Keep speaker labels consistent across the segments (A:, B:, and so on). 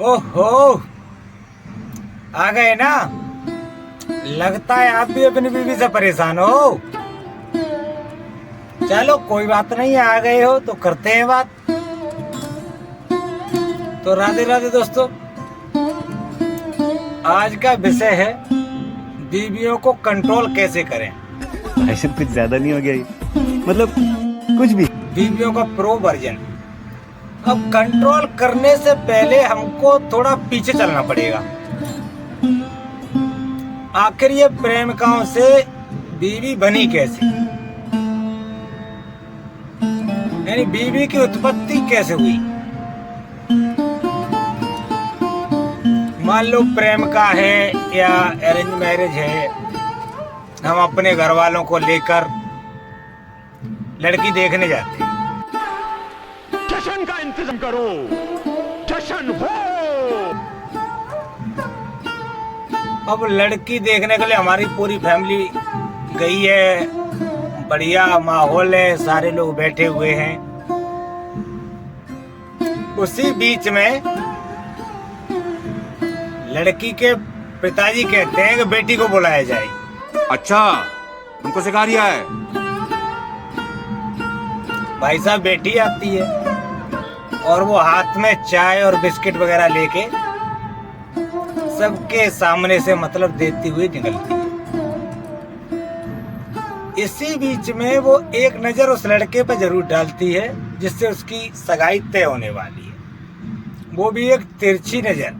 A: ओहो, आ गए ना। लगता है आप भी अपनी बीवी से परेशान हो। चलो कोई बात नहीं, आ गए हो तो करते हैं बात। तो राधे राधे दोस्तों, आज का विषय है बीवियों को कंट्रोल कैसे करें।
B: भाई कुछ ज्यादा नहीं हो गया ये? मतलब कुछ भी।
A: बीवियों का प्रो वर्जन। अब कंट्रोल करने से पहले हमको थोड़ा पीछे चलना पड़ेगा। आखिर ये प्रेमिकाओं से बीवी बनी कैसे, यानी बीवी की उत्पत्ति कैसे हुई। मान लो प्रेमिका है या अरेंज मैरिज है, हम अपने घर वालों को लेकर लड़की देखने जाते हैं।
C: जश्न का इंतजाम करो, जश्न हो।
A: अब लड़की देखने के लिए हमारी पूरी फैमिली गई है, बढ़िया माहौल है, सारे लोग बैठे हुए हैं। उसी बीच में लड़की के पिताजी कहते हैं कि बेटी को बुलाया जाए।
D: अच्छा, हमको सिखा रिया है।
A: भाई साहब बेटी आती है और वो हाथ में चाय और बिस्किट वगैरह लेके सबके सामने से मतलब देती हुई निकलती है। इसी बीच में वो एक नजर उस लड़के पर जरूर डालती है जिससे उसकी सगाई तय होने वाली है, वो भी एक तिरछी नजर।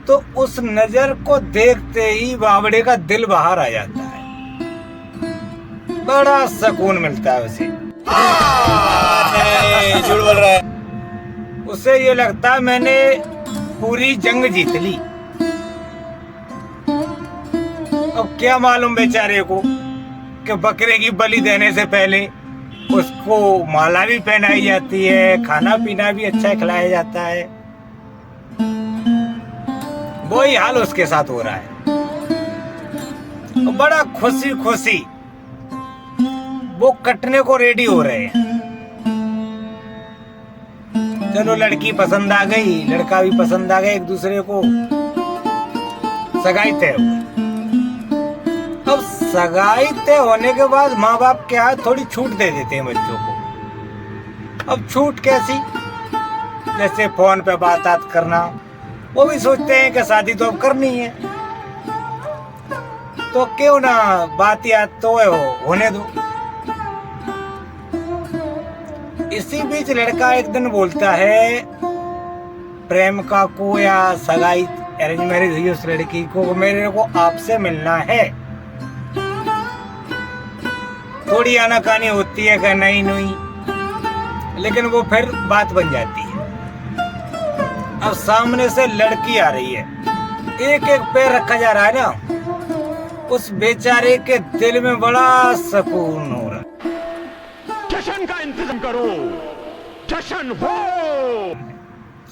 A: तो उस नजर को देखते ही बावड़े का दिल बाहर आ जाता है, बड़ा सुकून मिलता है उसे।
D: झूठ बोल रहा है।
A: उसे ये लगता है मैंने पूरी जंग जीत ली। अब क्या मालूम बेचारे को कि बकरे की बलि देने से पहले उसको माला भी पहनाई जाती है, खाना पीना भी अच्छा खिलाया जाता है। वही हाल उसके साथ हो रहा है। बड़ा खुशी खुशी वो कटने को रेडी हो रहे हैं। चलो लड़की पसंद आ गई, लड़का भी पसंद आ गया, एक दूसरे को सगाई तय हुई। अब सगाई तय होने के बाद माँ बाप क्या है, थोड़ी छूट दे देते हैं बच्चों को। अब छूट कैसी, जैसे फोन पे बात करना। वो भी सोचते हैं कि शादी तो अब करनी है, तो क्यों ना बात याद तो होने दो। इसी बीच लड़का एक दिन बोलता है प्रेमिका को या सगाई अरेंज मैरिज हुई उस लड़की को, मेरे को आपसे मिलना है। थोड़ी आनाकानी होती है कि नहीं नहीं, लेकिन वो फिर बात बन जाती है। अब सामने से लड़की आ रही है, एक एक पैर रखा जा रहा है ना, उस बेचारे के दिल में बड़ा सुकून हो रहा है।
C: जश्न का इंतजाम करो, जश्न हो।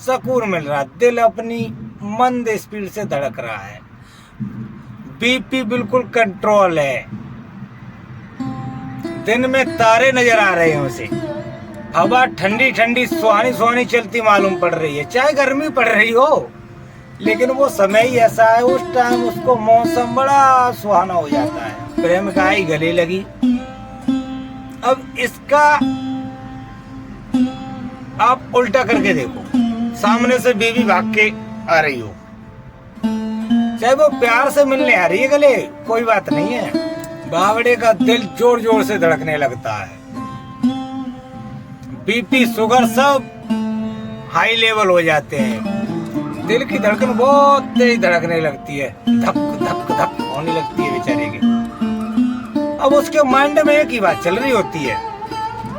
A: सुकून मिल रहा है, दिल अपनी मंद स्पीड से धड़क रहा है, बीपी बिल्कुल कंट्रोल है, दिन में तारे नजर आ रहे हैं उसे, हवा ठंडी ठंडी सुहानी सुहानी चलती मालूम पड़ रही है, चाहे गर्मी पड़ रही हो, लेकिन वो समय ही ऐसा है, उस टाइम उसको मौसम बड़ा सुहाना हो जाता है। प्रेमिका ही गले लगी। अब इसका आप उल्टा करके देखो, सामने से बीवी भाग के आ रही हो, चाहे वो प्यार से मिलने आ रही है गले, कोई बात नहीं है, बावड़े का दिल जोर जोर से धड़कने लगता है, बीपी शुगर सब हाई लेवल हो जाते हैं, दिल की धड़कन बहुत तेज धड़कने लगती है, धक धक धक होने लगती है बेचारे की। अब उसके माइंड में एक ही बात चल रही होती है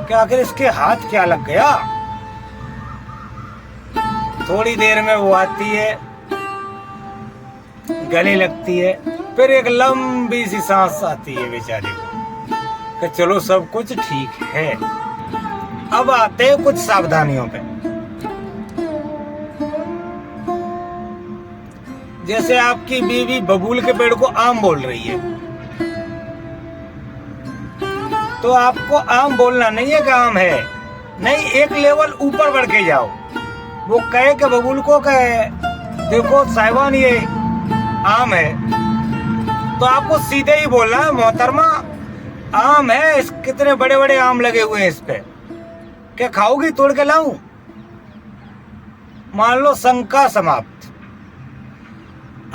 A: कि आखिर इसके हाथ क्या लग गया। थोड़ी देर में वो आती है, गले लगती है, फिर एक लंबी सी सांस आती है बेचारे को कि चलो सब कुछ ठीक है। अब आते हैं कुछ सावधानियों पे। जैसे आपकी बीवी बबूल के पेड़ को आम बोल रही है, तो आपको आम बोलना नहीं है कि आम है, नहीं, एक लेवल ऊपर बढ़ के जाओ वो कहे कि बबूल को कहे देखो साहिबान ये आम है, तो आपको सीधे ही बोलना है मोहतरमा आम है, इस कितने बड़े बड़े आम लगे हुए हैं इस पे, क्या खाओगी तोड़ के लाऊं? मान लो शंका समाप्त।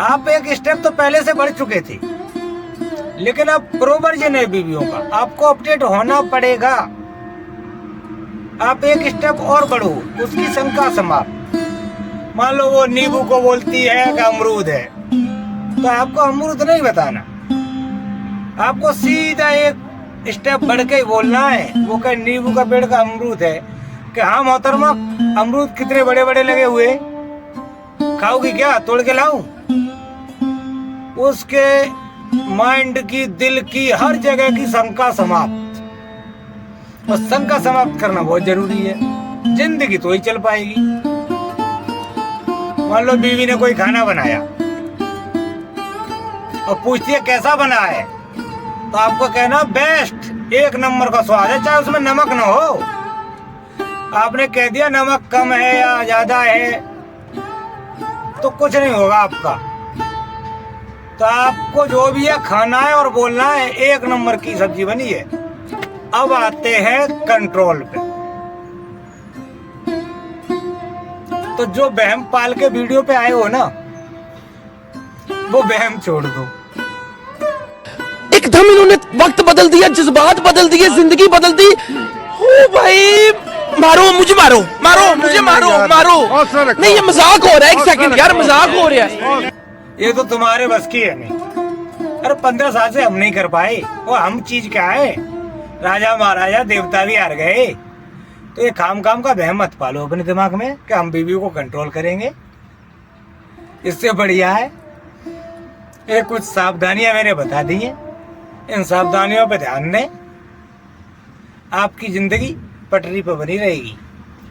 A: आप एक स्टेप तो पहले से बढ़ चुके थे, लेकिन अब प्रो वर्जन है बीवियों का, आपको अपडेट होना पड़ेगा। आप एक स्टेप और बढ़ो, उसकी शंका समाप्त। मान लो वो नींबू को बोलती है कि अमरूद है, तो आपको अमरूद नहीं बताना, आपको सीधा एक स्टेप बढ़ के ही बोलना है। वो कहे नींबू का पेड़ का अमरूद है, कि हाँ मोहतरमा अमरूद कितने बड़े बड़े लगे हुए, खाओगी क्या, तोड़ के लाऊं? उसके माइंड की, दिल की, हर जगह की शंका समाप्त। और शंका समाप्त करना बहुत जरूरी है, जिंदगी तो ही चल पाएगी। मान लो बीवी ने कोई खाना बनाया और पूछती है कैसा बना है, तो आपको कहना बेस्ट, एक नंबर का स्वाद है, चाहे उसमें नमक ना हो। आपने कह दिया नमक कम है या ज्यादा है तो कुछ नहीं होगा आपका। तो आपको जो भी है खाना है और बोलना है एक नंबर की सब्जी बनी है। अब आते हैं कंट्रोल पे। तो जो बहम पाल के वीडियो पे आए हो ना, वो बहम छोड़ दो।
E: एकदम इन्होंने वक्त बदल दिया, जज्बात बदल दिए, जिंदगी बदल दी। ओ भाई मारो मुझे, मारो मारो मुझे, मारो मारो। नहीं ये मजाक हो रहा है, एक सेकंड यार, मजाक हो रहा है।
A: ये तो तुम्हारे बस की है नहीं। अरे 15 साल से हम नहीं कर पाए, वो हम चीज क्या है, राजा महाराजा देवता भी हार गए। तो ये काम का बहम मत पालो अपने दिमाग में कि हम बीवी को कंट्रोल करेंगे। इससे बढ़िया है ये कुछ सावधानियां मैंने बता दी हैं, इन सावधानियों पे ध्यान दें, आपकी जिंदगी पटरी पर बनी रहेगी।